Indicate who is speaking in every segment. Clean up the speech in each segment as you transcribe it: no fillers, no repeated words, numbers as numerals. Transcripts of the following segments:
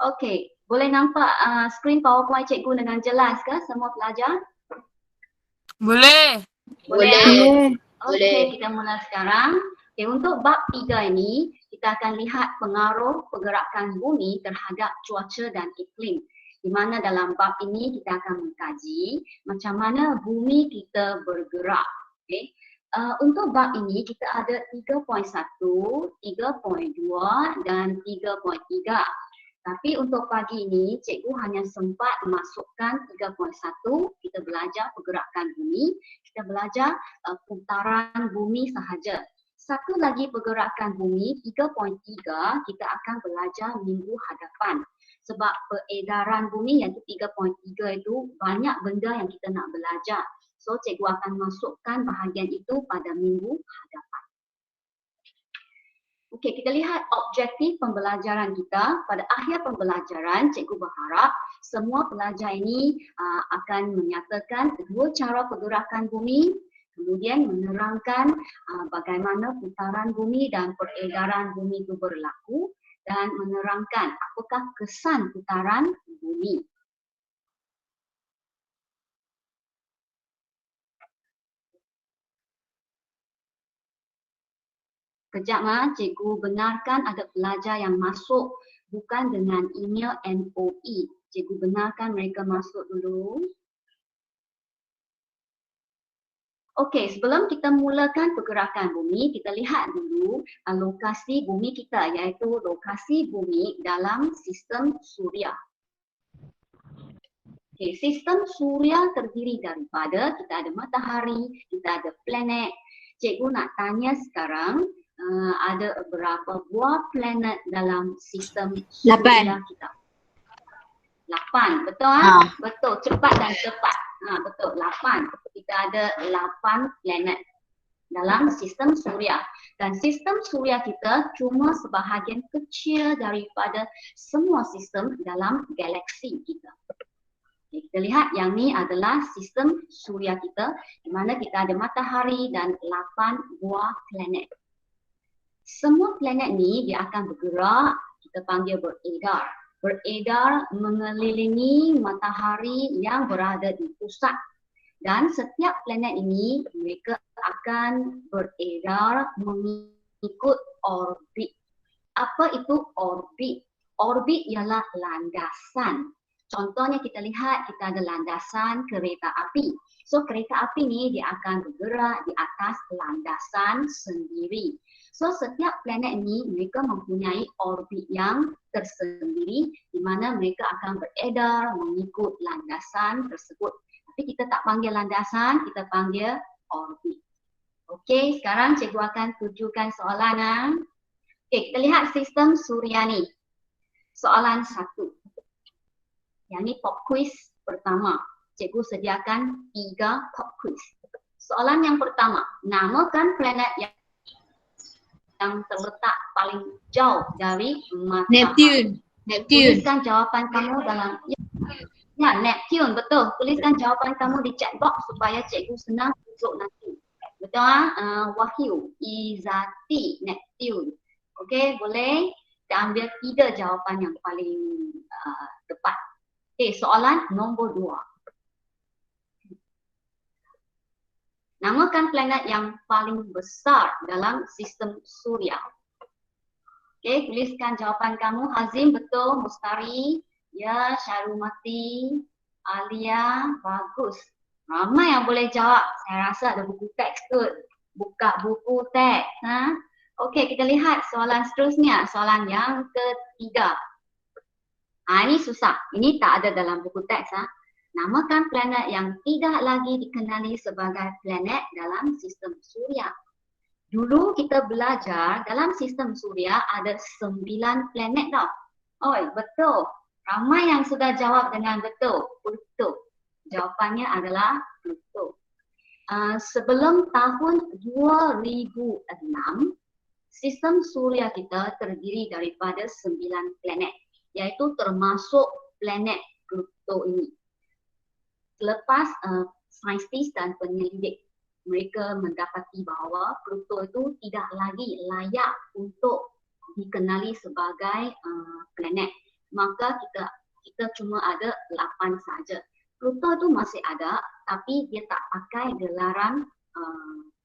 Speaker 1: Okey, boleh nampak skrin PowerPoint cikgu dengan jelas ke semua pelajar?
Speaker 2: Boleh.
Speaker 1: Boleh.
Speaker 3: Boleh.
Speaker 1: Okey, kita mula sekarang. Okay, untuk bab 3 ini, kita akan lihat pengaruh pergerakan bumi terhadap cuaca dan iklim. Di mana dalam bab ini kita akan mengkaji macam mana bumi kita bergerak. Okay. Untuk bab ini kita ada 3.1, 3.2 dan 3.3. Tapi untuk pagi ini, cikgu hanya sempat masukkan 3.1, kita belajar pergerakan bumi, kita belajar putaran bumi sahaja. Satu lagi pergerakan bumi, 3.3, kita akan belajar minggu hadapan. Sebab peredaran bumi iaitu 3.3 itu banyak benda yang kita nak belajar. So, cikgu akan masukkan bahagian itu pada minggu hadapan. Okey, kita lihat objektif pembelajaran kita. Pada akhir pembelajaran, cikgu berharap semua pelajar ini akan menyatakan dua cara pergerakan bumi, kemudian menerangkan bagaimana putaran bumi dan peredaran bumi itu berlaku dan menerangkan apakah kesan putaran bumi. Kejap, cikgu benarkan ada pelajar yang masuk bukan dengan email NOE. Cikgu benarkan mereka masuk dulu. Okey, sebelum kita mulakan pergerakan bumi, kita lihat dulu lokasi bumi kita, iaitu lokasi bumi dalam sistem suria. Okey, sistem suria terdiri daripada kita ada matahari, kita ada planet. Cikgu nak tanya sekarang, ada berapa buah planet dalam sistem suria kita? 8, betul? Betul, cepat dan tepat. Betul, 8. Kita ada 8 planet dalam sistem suria. Dan sistem suria kita cuma sebahagian kecil daripada semua sistem dalam galaksi kita. Okay, kita lihat yang ni adalah sistem suria kita di mana kita ada matahari dan 8 buah planet. Semua planet ni dia akan bergerak, kita panggil beredar. Beredar mengelilingi matahari yang berada di pusat. Dan setiap planet ini mereka akan beredar mengikut orbit. Apa itu orbit? Orbit ialah landasan. Contohnya kita lihat kita ada landasan kereta api. So kereta api ni dia akan bergerak di atas landasan sendiri. So setiap planet ini mereka mempunyai orbit yang tersendiri di mana mereka akan beredar mengikut landasan tersebut. Tapi kita tak panggil landasan, kita panggil orbit. Okey, sekarang cikgu akan tujukan soalan. Okey, kita lihat sistem suria ni. Soalan 1. Yang ni pop quiz pertama. Cikgu sediakan 3 pop quiz. Soalan yang pertama, namakan planet yang terletak paling jauh dari matahari. Neptune. Tuliskan jawapan kamu dalam Neptune, betul. Tuliskan jawapan kamu di chat box supaya cikgu senang tunjuk nanti. Betul? Wahyu, Izati, Neptune. Okey, boleh? Kita ambil 3 jawapan yang paling tepat. Okey, soalan nombor 2. Namakan planet yang paling besar dalam sistem suria. Okey, tuliskan jawapan kamu. Hazim, betul. Mustari, ya. Syarumati, Alia, bagus. Ramai yang boleh jawab. Saya rasa ada buku teks tu. Buka buku teks. Okey, kita lihat soalan seterusnya. Soalan yang ketiga. Ini susah. Ini tak ada dalam buku teks. Namakan planet yang tidak lagi dikenali sebagai planet dalam sistem suria. Dulu kita belajar dalam sistem suria ada 9 planet tau. Oi, betul. Ramai yang sudah jawab dengan betul. Pluto. Jawapannya adalah Pluto. Sebelum tahun 2006, sistem suria kita terdiri daripada 9 planet. Iaitu termasuk planet Pluto ini. Selepas saintis dan penyelidik mereka mendapati bahawa Pluto itu tidak lagi layak untuk dikenali sebagai planet. maka kita cuma ada 8 saja. Pluto tu masih ada tapi dia tak pakai gelaran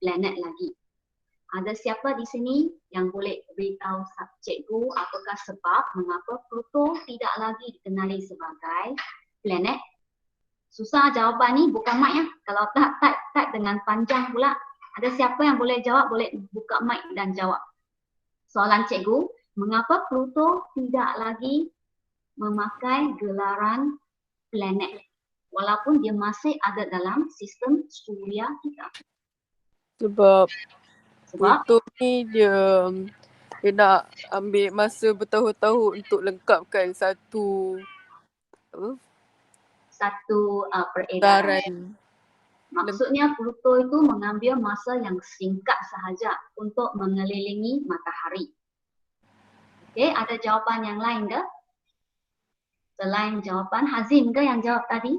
Speaker 1: planet lagi. Ada siapa di sini yang boleh beritahu cikgu apakah sebab mengapa Pluto tidak lagi dikenali sebagai planet? Susah jawapan ni, buka mic ya. Kalau tak type dengan panjang pula. Ada siapa yang boleh jawab, boleh buka mic dan jawab. Soalan cikgu, mengapa Pluto tidak lagi memakai gelaran planet walaupun dia masih ada dalam sistem suria kita?
Speaker 3: Sebab
Speaker 1: Sebab
Speaker 3: Pluto ni dia nak ambil masa bertahun-tahun untuk lengkapkan satu
Speaker 1: satu peredaran.
Speaker 3: daran.
Speaker 1: Maksudnya Pluto itu mengambil masa yang singkat sahaja untuk mengelilingi matahari. Okey, ada jawapan yang lain ke? Selain jawapan Hazim ke yang jawab tadi?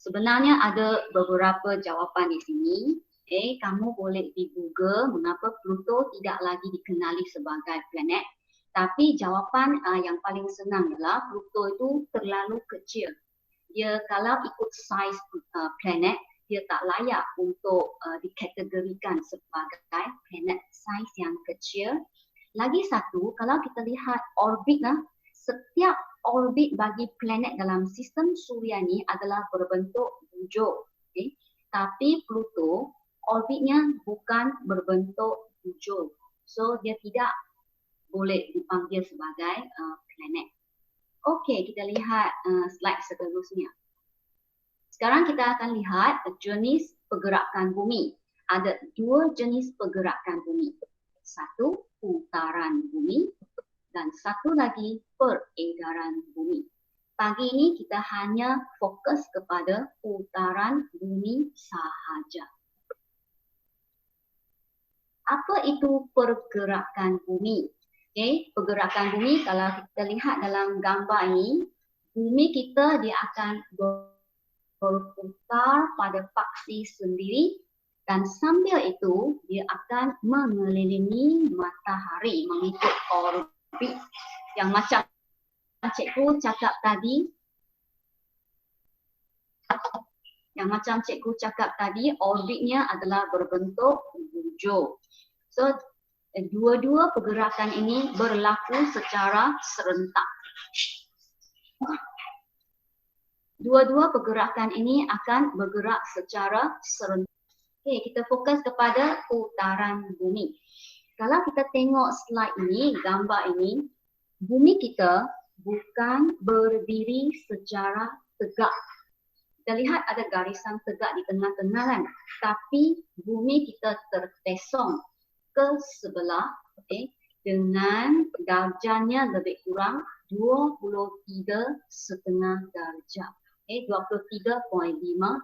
Speaker 1: Sebenarnya ada beberapa jawapan di sini. Kamu boleh di Google mengapa Pluto tidak lagi dikenali sebagai planet. Tapi jawapan yang paling senang adalah Pluto itu terlalu kecil. Dia kalau ikut saiz planet, dia tak layak untuk dikategorikan sebagai planet saiz yang kecil. Lagi satu, kalau kita lihat orbit, setiap orbit bagi planet dalam sistem suria ni adalah berbentuk bujur. Tapi Pluto, orbitnya bukan berbentuk bujur. So, dia tidak boleh dipanggil sebagai planet. Okey, kita lihat slide seterusnya. Sekarang kita akan lihat jenis pergerakan bumi. Ada 2 jenis pergerakan bumi. Satu, putaran bumi dan satu lagi peredaran bumi. Pagi ini kita hanya fokus kepada putaran bumi sahaja. Apa itu pergerakan bumi? Pergerakan bumi kalau kita lihat dalam gambar ini, bumi kita dia akan berputar pada paksi sendiri dan sambil itu dia akan mengelilingi matahari mengikut orbit yang macam cikgu cakap tadi. Orbitnya adalah berbentuk bujur. So, dua-dua pergerakan ini berlaku secara serentak. Dua-dua pergerakan ini akan bergerak secara serentak. Okey, kita fokus kepada putaran bumi. Kalau kita tengok slide ini, gambar ini, bumi kita bukan berdiri secara tegak. Kita lihat ada garisan tegak di tengah-tengah kan. Tapi bumi kita terpesong ke sebelah, dengan darjahnya lebih kurang 23,5 darjah. 23.5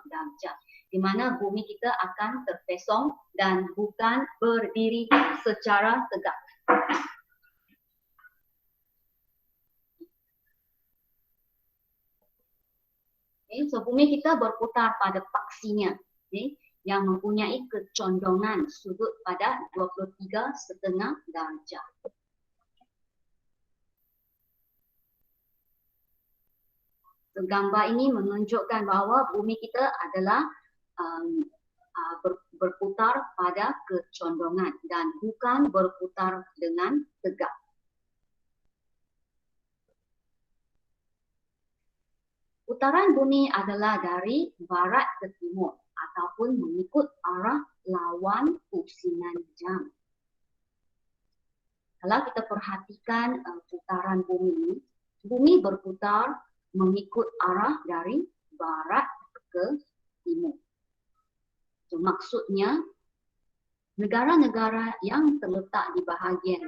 Speaker 1: darjah. Di mana bumi kita akan terpesong dan bukan berdiri secara tegak. So bumi kita berputar pada paksinya. Yang mempunyai kecondongan sudut pada 23,5 darjah. So, gambar ini menunjukkan bahawa bumi kita adalah berputar pada kecondongan dan bukan berputar dengan tegak. Putaran bumi adalah dari barat ke timur ataupun mengikut arah lawan pusingan jam. Kalau kita perhatikan putaran bumi, bumi berputar mengikut arah dari barat ke timur. So, maksudnya negara-negara yang terletak di bahagian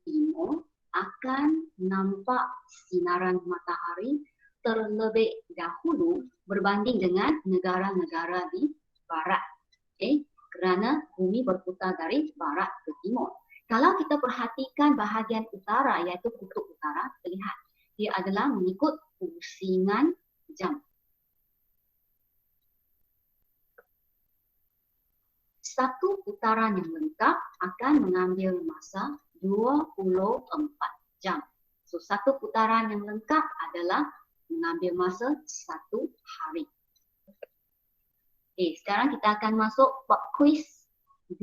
Speaker 1: timur akan nampak sinaran matahari terlebih dahulu berbanding dengan negara-negara di barat. Kerana bumi berputar dari barat ke timur. Kalau kita perhatikan bahagian utara iaitu kutub utara, terlihat dia adalah mengikut pusingan jam. satu putaran yang lengkap akan mengambil masa 24 jam. So, satu putaran yang lengkap adalah mengambil masa 1 hari. Okay, sekarang kita akan masuk bab kuis 2,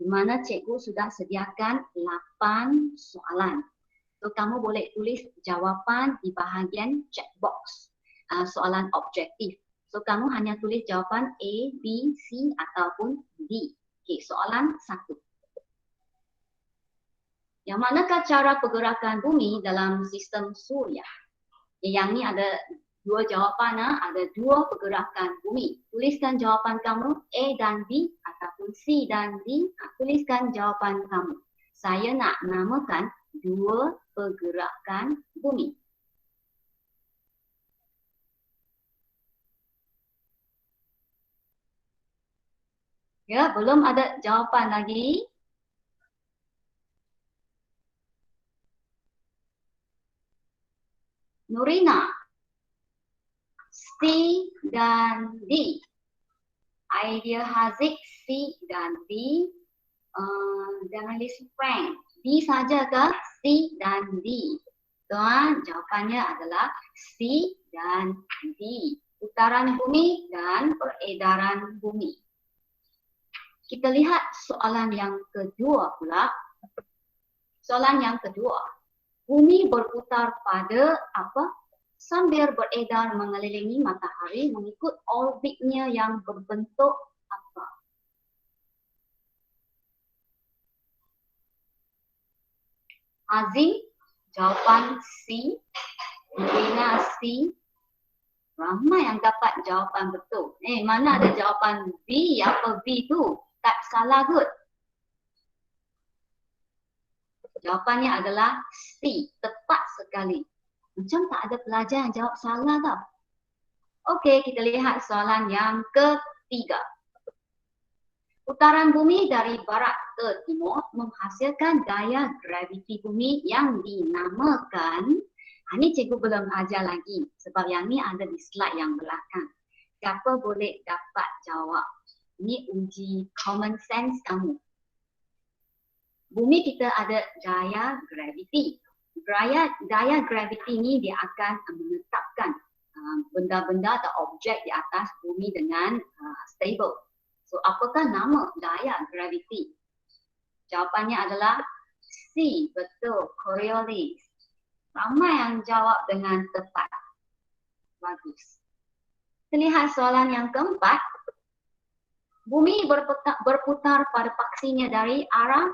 Speaker 1: di mana cikgu sudah sediakan 8 soalan. So, kamu boleh tulis jawapan di bahagian checkbox, soalan objektif. So, kamu hanya tulis jawapan A, B, C ataupun D. Okay, soalan 1. Yang manakah cara pergerakan bumi dalam sistem suria? Yang ni ada 2 jawapan, ada 2 pergerakan bumi. Tuliskan jawapan kamu A dan B ataupun C dan D. Tuliskan jawapan kamu. Saya nak namakan 2 pergerakan bumi. Ya, belum ada jawapan lagi. Nurina, C dan D. Idea Haziq, C dan D. Journalist Frank, D saja ke C dan D? Tuan, jawapannya adalah C dan D. Putaran bumi dan peredaran bumi. Kita lihat soalan yang kedua pula. Soalan yang kedua. Bumi berputar pada apa? Sambil beredar mengelilingi matahari mengikut orbitnya yang berbentuk apa? Azim, jawapan C. Rina C. Ramai yang dapat jawapan betul. Mana ada jawapan B? Apa B tu? Tak salah kot. Jawapannya adalah C. Tepat sekali. Macam tak ada pelajar yang jawab salah tau. Okey, kita lihat soalan yang ketiga. Putaran bumi dari barat ke timur menghasilkan gaya graviti bumi yang dinamakan. Ini cikgu belum ajar lagi sebab yang ni ada di slide yang belakang. Siapa boleh dapat jawab? Ini uji common sense kamu. Bumi kita ada gaya graviti. Gaya graviti ni dia akan menetapkan benda-benda atau objek di atas bumi dengan stable. So, apakah nama gaya graviti? Jawapannya adalah C. Betul, Coriolis. Ramai yang jawab dengan tepat. Bagus. Kita lihat soalan yang keempat. Bumi berputar pada paksinya dari arah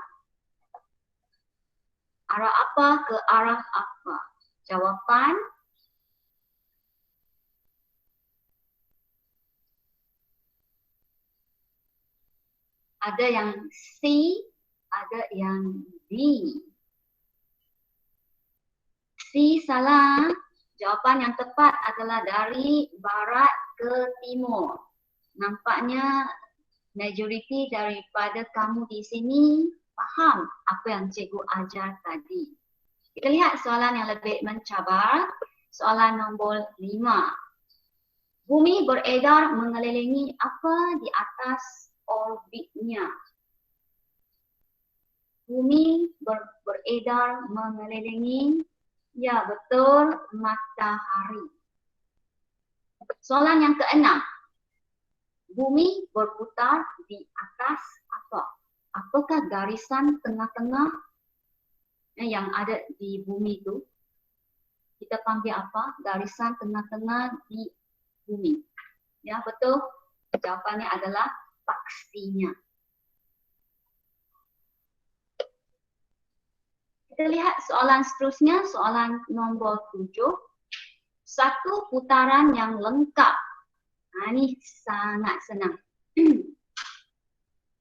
Speaker 1: apa ke arah apa? Jawapan ada yang C, ada yang D. C salah. Jawapan yang tepat adalah dari barat ke timur. Nampaknya majoriti daripada kamu di sini faham apa yang cikgu ajar tadi. Kita lihat soalan yang lebih mencabar. Soalan nombor 5. Bumi beredar mengelilingi apa di atas orbitnya? Bumi beredar mengelilingi, ya betul, matahari. Soalan yang keenam. Bumi berputar di atas apa? Apakah garisan tengah-tengah yang ada di bumi itu? Kita panggil apa? Garisan tengah-tengah di bumi. Ya, betul. Jawapannya adalah paksinya. Kita lihat soalan seterusnya, soalan nombor 7. Satu putaran yang lengkap. Ini sangat senang.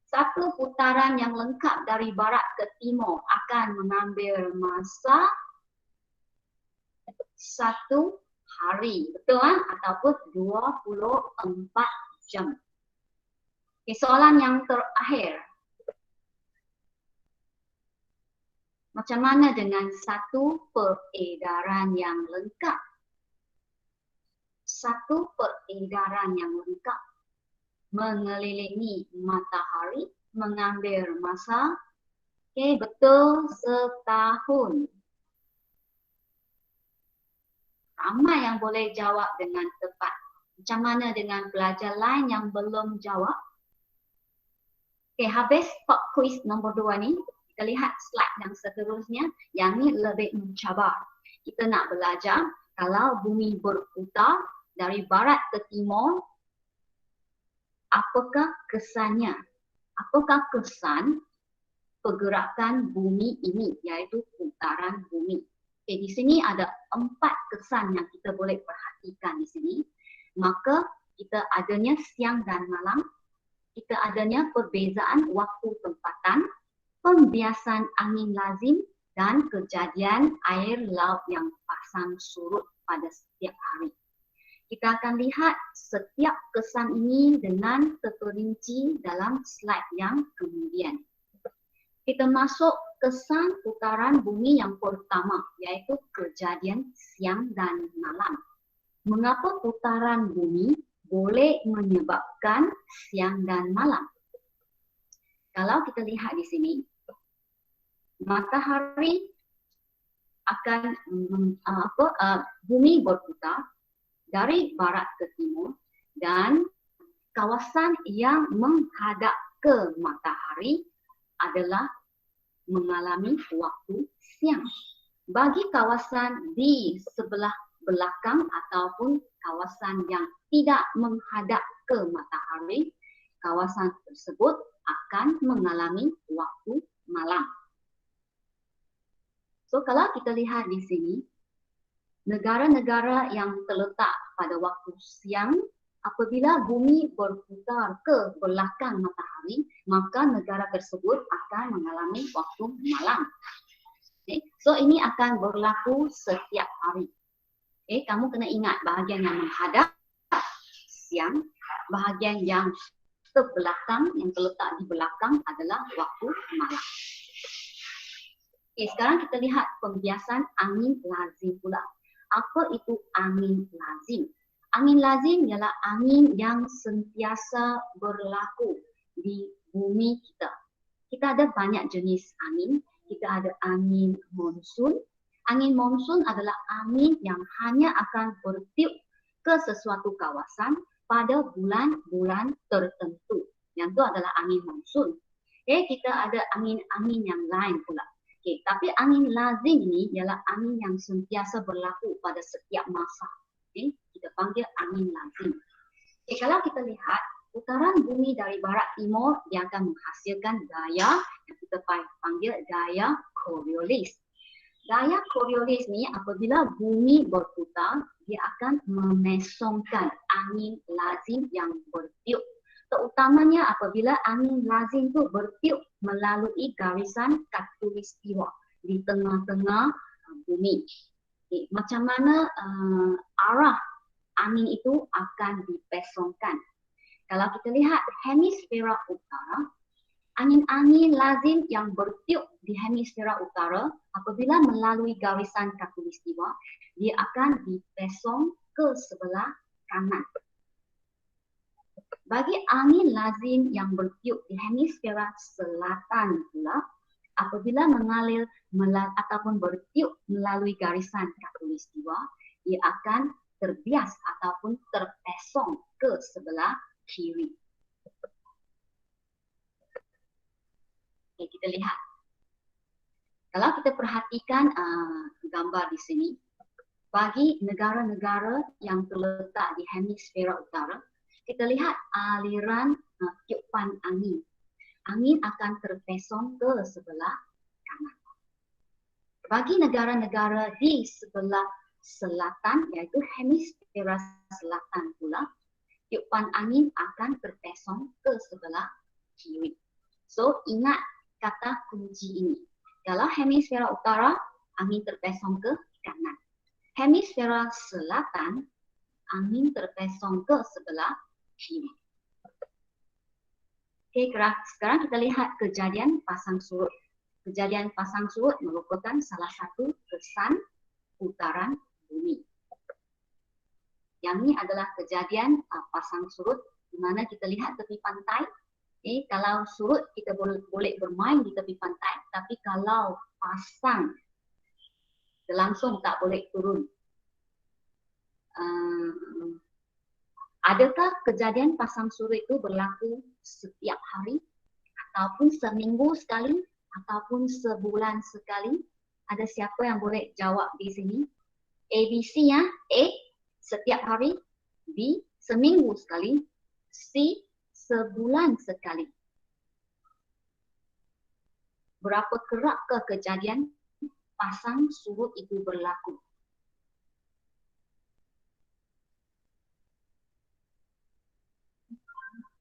Speaker 1: Satu putaran yang lengkap dari barat ke timur akan mengambil masa 1 hari. Betul kan? Ataupun 24 jam. Okay, soalan yang terakhir. Macam mana dengan satu peredaran yang lengkap? Satu peredaran yang lengkap. mengelilingi matahari mengambil masa betul setahun. Ramai yang boleh jawab dengan tepat. Macam mana dengan pelajar lain yang belum jawab? Habis pop quiz nombor 2 ni, kita lihat slide yang seterusnya. Yang ni lebih mencabar. Kita nak belajar kalau bumi berputar dari barat ke timur, apakah kesannya? Apakah kesan pergerakan bumi ini, iaitu putaran bumi? Di sini ada 4 kesan yang kita boleh perhatikan di sini. Maka kita adanya siang dan malam, kita adanya perbezaan waktu tempatan, pembiasan angin lazim dan kejadian air laut yang pasang surut pada setiap hari. Kita akan lihat setiap kesan ini dengan terperinci dalam slide yang kemudian. Kita masuk kesan putaran bumi yang pertama, iaitu kejadian siang dan malam. Mengapa putaran bumi boleh menyebabkan siang dan malam? Kalau kita lihat di sini, matahari akan bumi berputar dari barat ke timur dan kawasan yang menghadap ke matahari adalah mengalami waktu siang. Bagi kawasan di sebelah belakang ataupun kawasan yang tidak menghadap ke matahari, kawasan tersebut akan mengalami waktu malam. So kalau kita lihat di sini, negara-negara yang terletak pada waktu siang, apabila bumi berputar ke belakang matahari, maka negara tersebut akan mengalami waktu malam. So ini akan berlaku setiap hari. Kamu kena ingat bahagian yang menghadap siang, bahagian yang terbelakang, yang terletak di belakang adalah waktu malam. Sekarang kita lihat pembiasan angin lazim pula. Apa itu angin lazim? Angin lazim ialah angin yang sentiasa berlaku di bumi kita. Kita ada banyak jenis angin. Kita ada angin monsun. Angin monsun adalah angin yang hanya akan bertiup ke sesuatu kawasan pada bulan-bulan tertentu. Yang itu adalah angin monsun. Kita ada angin-angin yang lain pula. Tapi angin lazim ini ialah angin yang sentiasa berlaku pada setiap masa. Kita panggil angin lazim. Kalau kita lihat putaran bumi dari barat timur, dia akan menghasilkan gaya yang kita panggil gaya Coriolis. Gaya Coriolis ni apabila bumi berputar, dia akan memesongkan angin lazim yang bertiup. Terutamanya apabila angin lazim itu bertiup melalui garisan khatulistiwa di tengah-tengah bumi. Macam mana arah angin itu akan dipesongkan? Kalau kita lihat hemisfera utara, angin-angin lazim yang bertiup di hemisfera utara apabila melalui garisan khatulistiwa, dia akan dipesong ke sebelah kanan. Bagi angin lazim yang bertiup di hemisfera selatan pula, apabila mengalir ataupun bertiup melalui garisan khatulistiwa, dia akan terbias ataupun terpesong ke sebelah kiri. Kita lihat. Kalau kita perhatikan gambar di sini, bagi negara-negara yang terletak di hemisfera utara, kita lihat aliran tiupan angin. Angin akan terpesong ke sebelah kanan. Bagi negara-negara di sebelah selatan, iaitu hemisfera selatan pula, tiupan angin akan terpesong ke sebelah kiri. So, ingat kata kunci ini. Kalau hemisfera utara, angin terpesong ke kanan. Hemisfera selatan, angin terpesong ke sebelah kiri. Sekarang kita lihat kejadian pasang surut. Kejadian pasang surut merupakan salah satu kesan putaran bumi. Yang ini adalah kejadian pasang surut di mana kita lihat tepi pantai. Kalau surut kita boleh bermain di tepi pantai, tapi kalau pasang langsung tak boleh turun. Adakah kejadian pasang surut itu berlaku setiap hari ataupun seminggu sekali ataupun sebulan sekali? Ada siapa yang boleh jawab di sini? A, B, C ya. A, setiap hari. B, seminggu sekali. C, sebulan sekali. Berapa kerap ke kejadian pasang surut itu berlaku?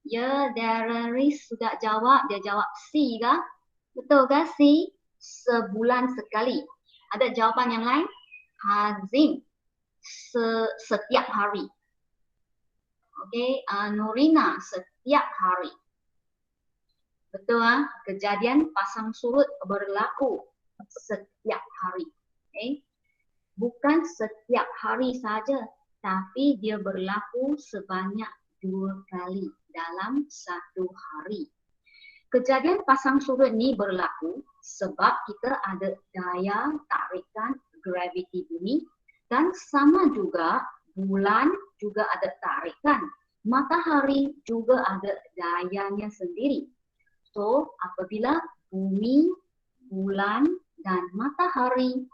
Speaker 1: Ya, Darius sudah jawab. Dia jawab C kah? Betul kah C? Sebulan sekali. Ada jawapan yang lain? Hazim. Setiap hari. Okey, Nurina setiap hari. Betul ah? Kejadian pasang surut berlaku setiap hari. Okay? Bukan setiap hari saja, tapi dia berlaku sebanyak 2 kali dalam satu hari. Kejadian pasang surut ni berlaku sebab kita ada daya tarikan graviti bumi dan sama juga bulan juga ada tarikan. Matahari juga ada dayanya sendiri. So, apabila bumi, bulan dan matahari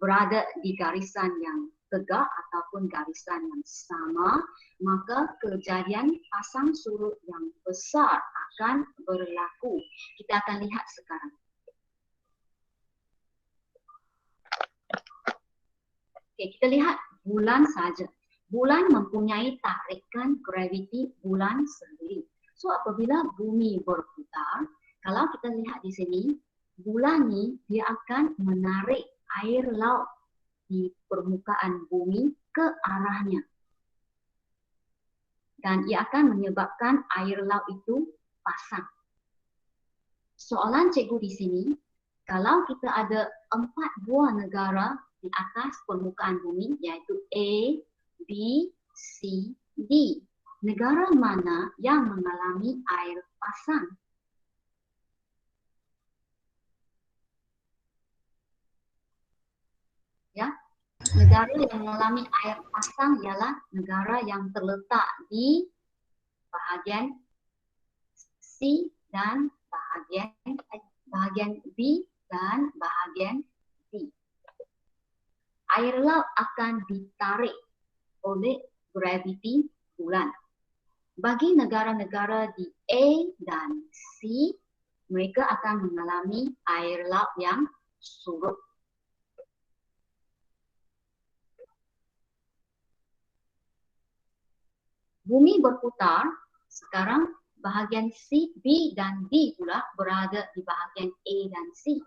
Speaker 1: berada di garisan yang tegak ataupun garisan yang sama, maka kejadian pasang surut yang besar akan berlaku. Kita akan lihat sekarang. Okay, kita lihat bulan saja. Bulan mempunyai tarikan graviti bulan sendiri. So apabila bumi berputar, kalau kita lihat di sini, bulan ni dia akan menarik air laut di permukaan bumi ke arahnya. Dan ia akan menyebabkan air laut itu pasang. Soalan cikgu di sini, kalau kita ada 4 buah negara di atas permukaan bumi, iaitu A, B, C, D. Negara mana yang mengalami air pasang? Ya, negara yang mengalami air pasang ialah negara yang terletak di bahagian C dan bahagian B dan bahagian D. Air laut akan ditarik oleh graviti bulan. Bagi negara-negara di A dan C, mereka akan mengalami air laut yang surut. Bumi berputar, sekarang bahagian C, B dan D pula berada di bahagian A dan C.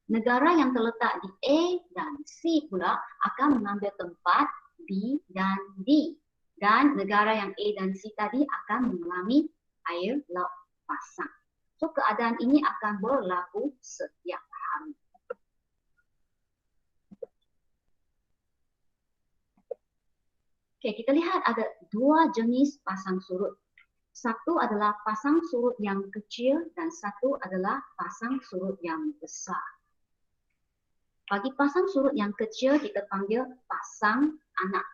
Speaker 1: Negara yang terletak di A dan C pula akan mengambil tempat B dan D. Dan negara yang A dan C tadi akan mengalami air laut pasang. So keadaan ini akan berlaku setiap hari. Okay, kita lihat ada 2 jenis pasang surut. Satu adalah pasang surut yang kecil dan satu adalah pasang surut yang besar. Bagi pasang surut yang kecil kita panggil pasang anak.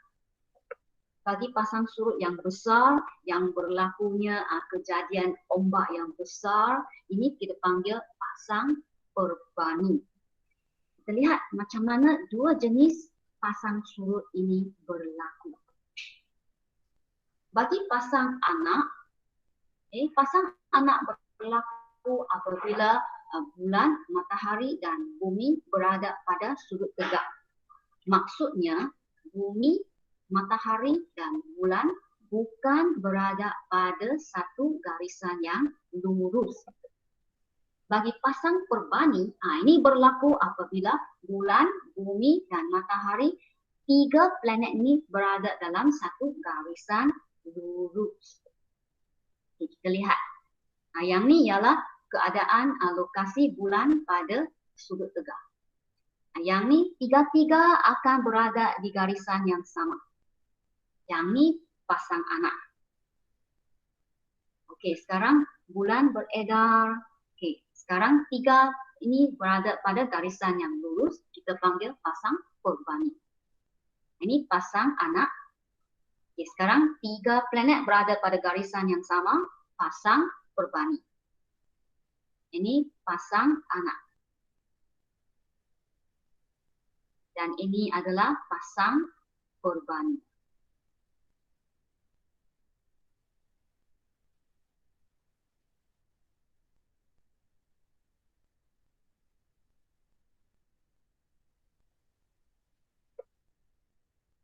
Speaker 1: Bagi pasang surut yang besar yang berlakunya kejadian ombak yang besar, ini kita panggil pasang perbani. Kita lihat macam mana 2 jenis pasang surut ini berlaku. Bagi pasang anak berlaku apabila bulan, matahari dan bumi berada pada sudut tegak. Maksudnya, bumi, matahari dan bulan bukan berada pada satu garisan yang lurus. Bagi pasang perbani, ini berlaku apabila bulan, bumi dan matahari, 3 planet ini berada dalam satu garisan lurus. Kita lihat. Yang ni ialah keadaan lokasi bulan pada sudut tegak. Yang ni tiga-tiga akan berada di garisan yang sama. Yang ni pasang anak. Okey, sekarang bulan beredar. Okey, sekarang 3 ini berada pada garisan yang lurus, kita panggil pasang perbani. Ini pasang anak. Okey, sekarang 3 planet berada pada garisan yang sama, pasang perbani. Ini pasang anak. Dan ini adalah pasang perbani.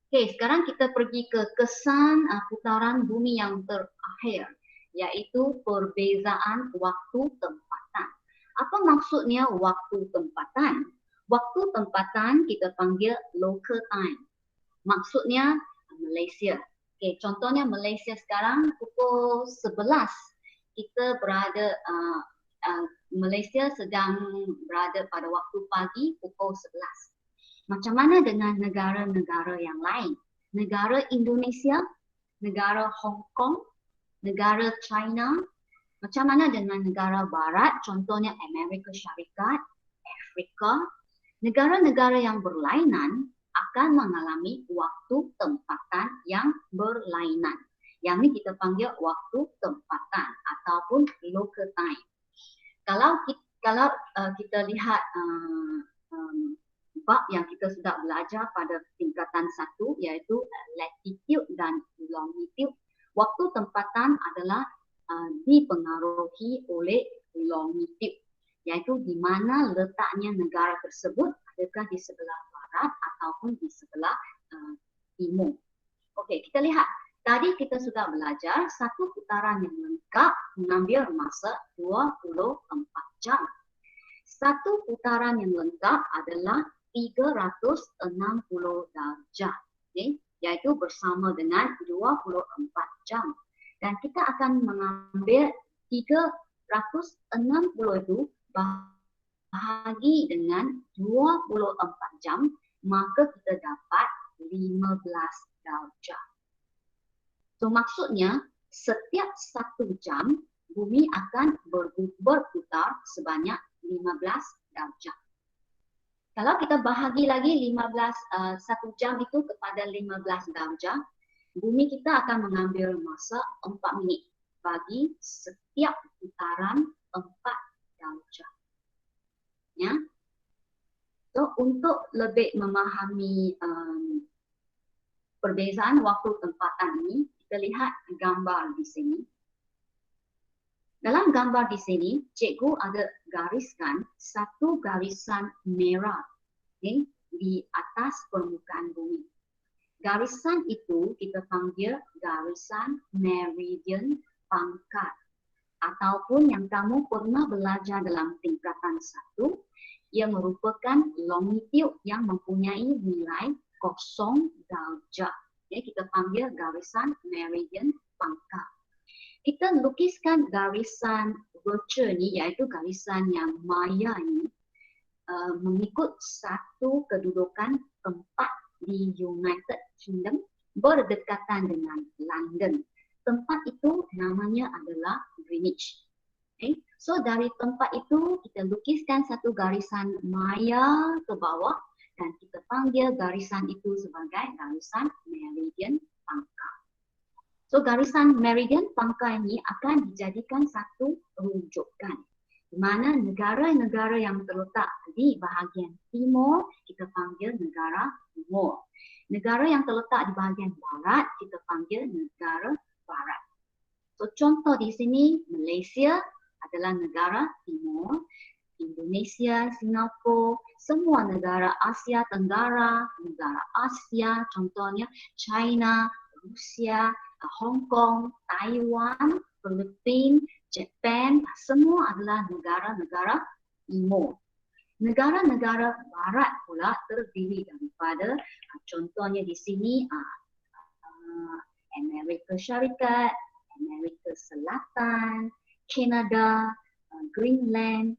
Speaker 1: Okey, sekarang kita pergi ke kesan putaran bumi yang terakhir, iaitu perbezaan waktu tempatan. Apa maksudnya waktu tempatan? Waktu tempatan kita panggil local time. Maksudnya Malaysia. Okey, contohnya Malaysia sekarang pukul 11. Kita berada Malaysia sedang berada pada waktu pagi pukul 11. Macam mana dengan negara-negara yang lain? Negara Indonesia, negara Hong Kong, negara China, macam mana dengan negara barat, contohnya Amerika Syarikat, Afrika. Negara-negara yang berlainan akan mengalami waktu tempatan yang berlainan. Yang ini kita panggil waktu tempatan ataupun local time. Kalau kita lihat bab yang kita sudah belajar pada tingkatan 1 iaitu latitude dan longitude. Waktu tempatan adalah dipengaruhi oleh longitude, iaitu di mana letaknya negara tersebut, adakah di sebelah barat ataupun di sebelah timur. Okey, kita lihat. Tadi kita sudah belajar satu putaran yang lengkap mengambil masa 24 jam. Satu putaran yang lengkap adalah 360 darjah, okay? Iaitu bersama dengan 24 jam. Dan kita akan mengambil 360 itu bahagi dengan 24 jam, maka kita dapat 15 darjah. So maksudnya setiap 1 jam bumi akan berputar sebanyak 15 darjah. Kalau kita bahagi lagi 1 jam itu kepada 15 darjah, bumi kita akan mengambil masa 4 minit bagi setiap putaran 4 darjah. Ya. So untuk lebih memahami perbezaan waktu tempatan ini, kita lihat gambar di sini. Dalam gambar di sini, cikgu ada gariskan satu garisan merah, okay, di atas permukaan bumi. Garisan itu kita panggil garisan meridian pangkat. Ataupun yang kamu pernah belajar dalam tingkatan 1, ia merupakan longitude yang mempunyai nilai 0 darjah. Okay, kita panggil garisan meridian pangkat. Kita lukiskan garisan virtual ni, iaitu garisan yang maya ini, mengikut satu kedudukan tempat di United Kingdom berdekatan dengan London. Tempat itu namanya adalah Greenwich. Okay. So dari tempat itu kita lukiskan satu garisan maya ke bawah dan kita panggil garisan itu sebagai garisan meridian pangkat. So garisan meridian pangkat ini akan dijadikan satu rujukan, di mana negara-negara yang terletak di bahagian timur kita panggil negara timur. Negara yang terletak di bahagian barat kita panggil negara barat. So contoh di sini Malaysia adalah negara timur, Indonesia, Singapura, semua negara Asia Tenggara, negara Asia, contohnya China, Rusia, Hong Kong, Taiwan, Filipina, Jepun, semua adalah negara-negara timur. Negara-negara barat pula terdiri daripada contohnya di sini Amerika Syarikat, Amerika Selatan, Kanada, Greenland,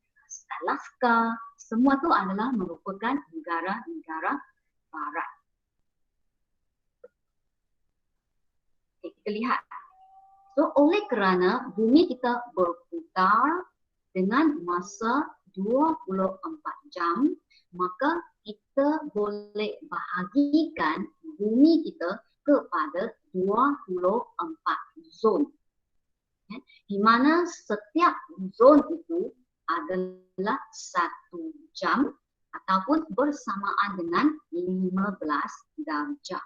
Speaker 1: Alaska, semua itu adalah merupakan negara-negara barat. Okay, kita lihat. So oleh kerana bumi kita berputar dengan masa 24 jam, maka kita boleh bahagikan bumi kita kepada 24 zon. Di mana setiap zon itu adalah 1 jam ataupun bersamaan dengan 15 darjah.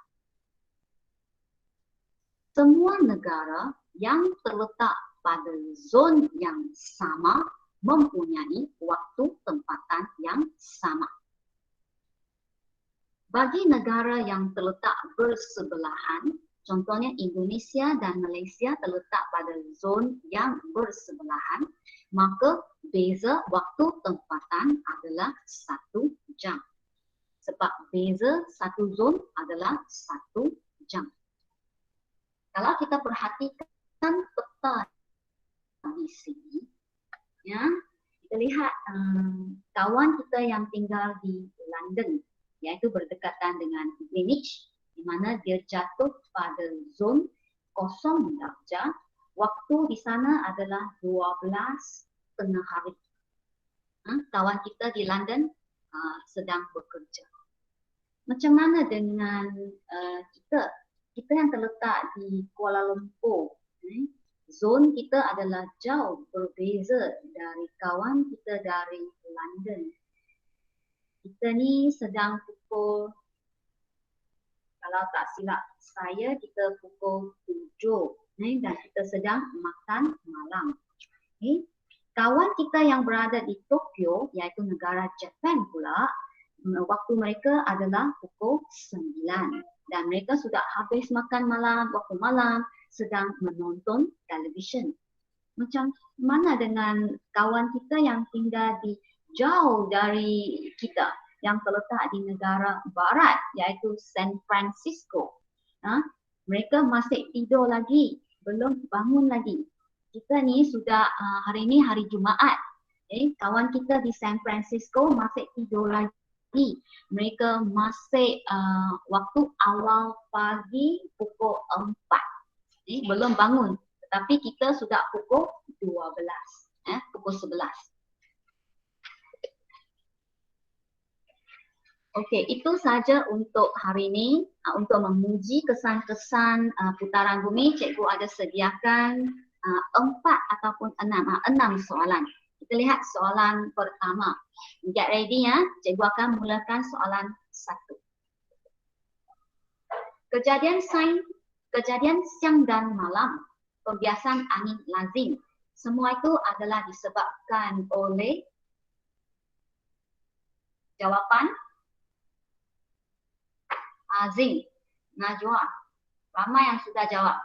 Speaker 1: Semua negara yang terletak pada zon yang sama mempunyai waktu tempatan yang sama. Bagi negara yang terletak bersebelahan, contohnya Indonesia dan Malaysia terletak pada zon yang bersebelahan, maka beza waktu tempatan adalah 1 jam. Sebab beza satu zon adalah 1 jam. Kalau kita perhatikan peta di sini, ya, kita lihat kawan kita yang tinggal di London, iaitu berdekatan dengan Greenwich, di mana dia jatuh pada zon 0 darjah. Waktu di sana adalah 12 tengah hari. Kawan kita di London sedang bekerja. Macam mana dengan kita? Kita yang terletak di Kuala Lumpur. Zon kita adalah jauh berbeza dari kawan kita dari London. Kita ni sedang pukul, kalau tak silap saya, kita pukul 7 dan kita sedang makan malam. Kawan kita yang berada di Tokyo, iaitu negara Jepun pula, waktu mereka adalah pukul 9 dan mereka sudah habis makan malam, waktu malam, sedang menonton televisyen. Macam mana dengan kawan kita yang tinggal di jauh dari kita, yang terletak di negara barat, iaitu San Francisco. Mereka masih tidur lagi, belum bangun lagi. Kita ni sudah hari ni hari Jumaat. Kawan kita di San Francisco masih tidur lagi. Mereka masih waktu awal pagi pukul 4. Belum bangun. Tetapi kita sudah pukul 12. Pukul 11. Okey, itu saja untuk hari ini. Untuk menguji kesan-kesan putaran bumi, cikgu ada sediakan 4 ataupun 6 soalan. Kita lihat soalan pertama. Get ready ya. Cikgu akan mulakan soalan 1. Kejadian siang dan malam, pembiasan angin lazim. Semua itu adalah disebabkan oleh jawapan Azim, Najwa. Ramai yang sudah jawab.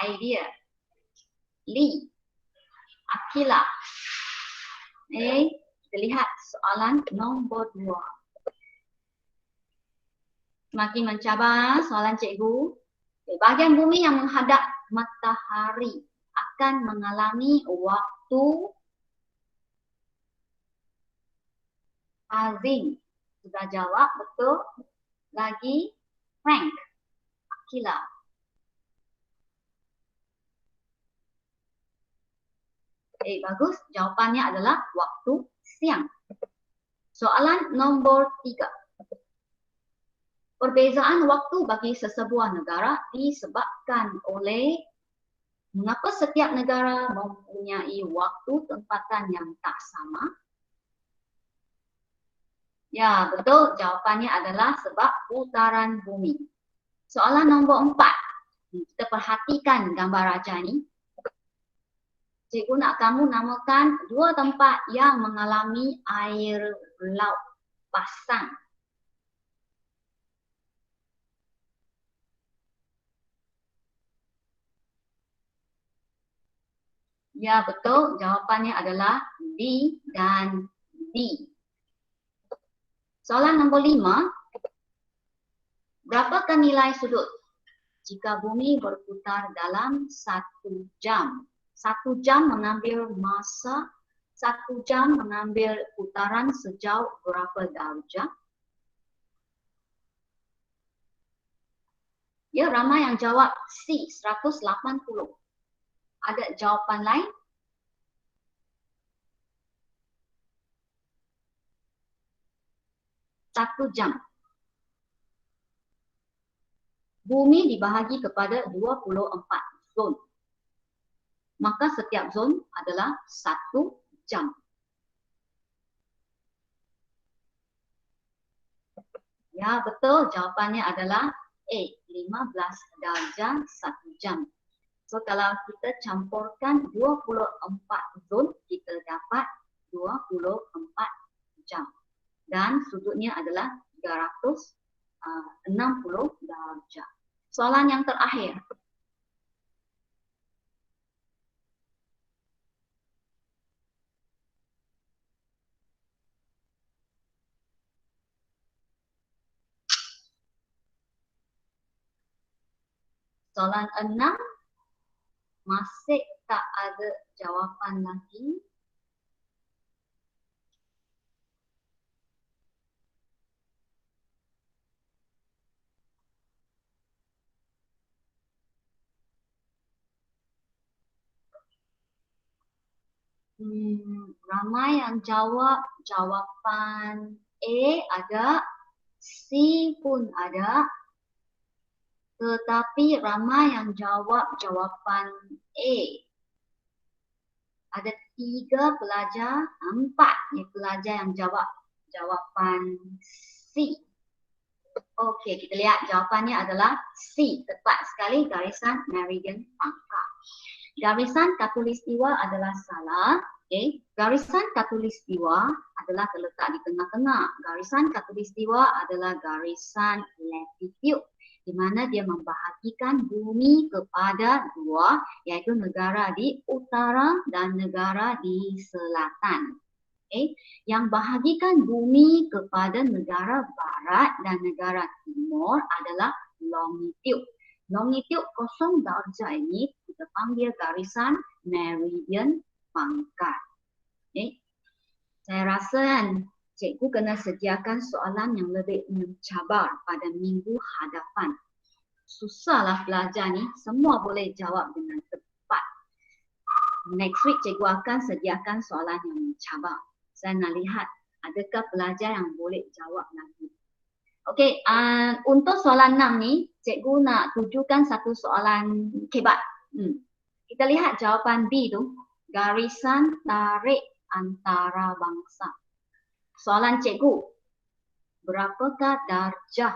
Speaker 1: Idea. Lee. Akila. Kita lihat soalan nombor 2. Semakin mencabar soalan cikgu. Bahagian bumi yang menghadap matahari akan mengalami waktu Azim. Sudah jawab betul. Lagi Frank. Akila. Bagus. Jawapannya adalah waktu siang. Soalan nombor 3. Perbezaan waktu bagi sesebuah negara disebabkan oleh mengapa setiap negara mempunyai waktu tempatan yang tak sama? Ya, betul. Jawapannya adalah sebab putaran bumi. Soalan nombor 4. Kita perhatikan gambar raja ni. Cikgu nak kamu namakan 2 tempat yang mengalami air laut pasang. Ya, betul. Jawapannya adalah D dan D. Soalan nombor 5. Berapakah nilai sudut jika bumi berputar dalam 1 jam? 1 jam mengambil masa, 1 jam mengambil putaran sejauh berapa darjah? Ya, ramai yang jawab C, 180. Ada jawapan lain? Satu jam. Bumi dibahagi kepada 24 zon. Maka setiap zon adalah 1 jam. Ya, betul. Jawapannya adalah A, 15 darjah 1 jam. So, kalau kita campurkan 24 zon, kita dapat 24 jam. Dan sudutnya adalah 360 darjah. Soalan yang terakhir. Soalan 6 masih tak ada jawapan lagi. Ramai yang jawab jawapan A ada, C pun ada. Tetapi ramai yang jawab jawapan A. Ada 3 pelajar, 4 pelajar yang jawab jawapan C. Okey, kita lihat jawapannya adalah C. Tepat sekali, garisan meridian pangkal. Garisan khatulistiwa adalah salah. Okay. Garisan khatulistiwa adalah terletak di tengah-tengah. Garisan khatulistiwa adalah garisan latitude, di mana dia membahagikan bumi kepada 2, iaitu negara di utara dan negara di selatan. Okay. Yang bahagikan bumi kepada negara barat dan negara timur adalah longitude. Longitude 0 darjah ini kita panggil garisan meridian pangkal. Okay. Saya rasa kan cikgu kena sediakan soalan yang lebih mencabar pada minggu hadapan. Susahlah pelajar ni, semua boleh jawab dengan tepat. Next week cikgu akan sediakan soalan yang mencabar. Saya nak lihat adakah pelajar yang boleh jawab lagi. Okey, untuk soalan 6 ni, cikgu nak tujukan satu soalan kebat. Kita lihat jawapan B tu, garisan tarik antara bangsa. Soalan cikgu, berapakah darjah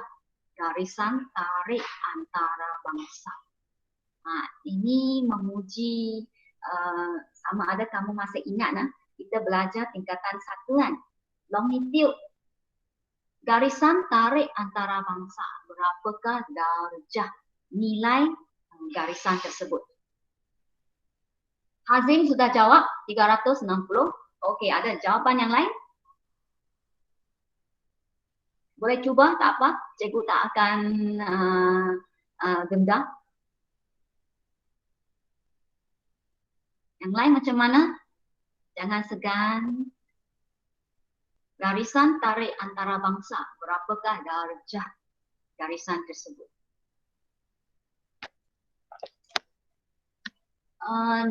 Speaker 1: garisan tarik antara bangsa? Ini memuji, sama ada kamu masih ingat kita belajar tingkatan 1 kan? Longitude. Garisan tarik antara bangsa, berapakah darjah nilai garisan tersebut? Hazim sudah jawab 360. Okey, ada jawapan yang lain? Boleh cuba, tak apa. Cikgu tak akan denda. Yang lain macam mana? Jangan segan. Garisan tarik antara bangsa, berapakah darjah garisan tersebut?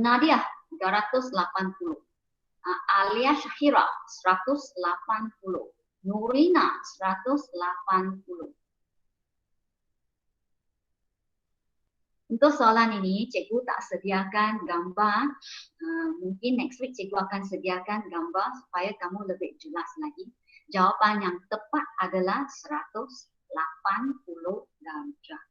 Speaker 1: Nadia 380, Alia Syahira 180, Nurina 180. Untuk soalan ini cikgu tak sediakan gambar. Mungkin next week cikgu akan sediakan gambar supaya kamu lebih jelas lagi. Jawapan yang tepat adalah 180 darjah.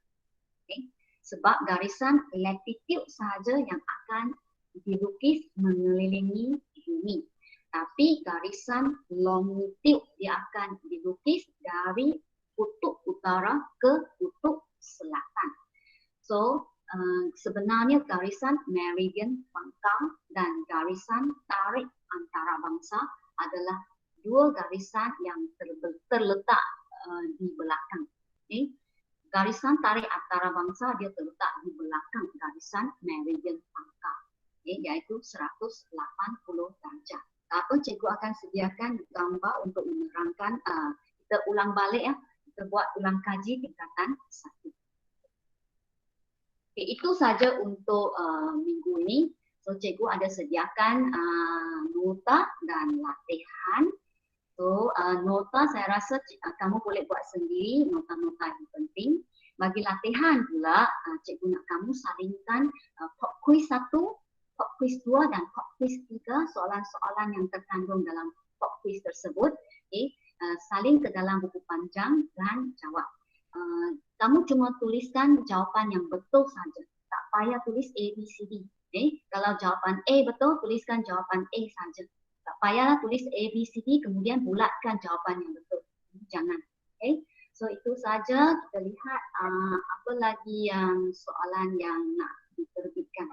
Speaker 1: Okay. Sebab garisan latitude sahaja yang akan dilukis mengelilingi bumi. Tapi garisan longitude dia akan dilukis dari kutub utara ke kutub selatan. So, sebenarnya garisan meridian pangkal dan garisan tarik antara bangsa adalah 2 garisan yang terletak di belakang. Okay. Garisan tarik antara bangsa dia terletak di belakang garisan meridian pangkal, iaitu 180 darjah. Apa cikgu akan sediakan gambar untuk menerangkan, kita ulang balik kita buat ulang kaji tingkatan 1. Okay, itu saja untuk minggu ini. So cikgu ada sediakan nota dan latihan. So nota saya rasa kamu boleh buat sendiri, nota-nota yang penting. Bagi latihan pula, cikgu nak kamu salingkan pop quiz 1, pop quiz 2 dan pop quiz 3, soalan-soalan yang terkandung dalam pop quiz tersebut. Okay. Saling ke dalam buku panjang dan jawab. Kamu cuma tuliskan jawapan yang betul saja. Tak payah tulis A, B, C, D. Okay. Kalau jawapan A betul, tuliskan jawapan A saja. Tak payahlah tulis A, B, C, D, kemudian bulatkan jawapan yang betul. Jangan. Okay. So itu saja, kita lihat apa lagi yang soalan yang nak diterbitkan.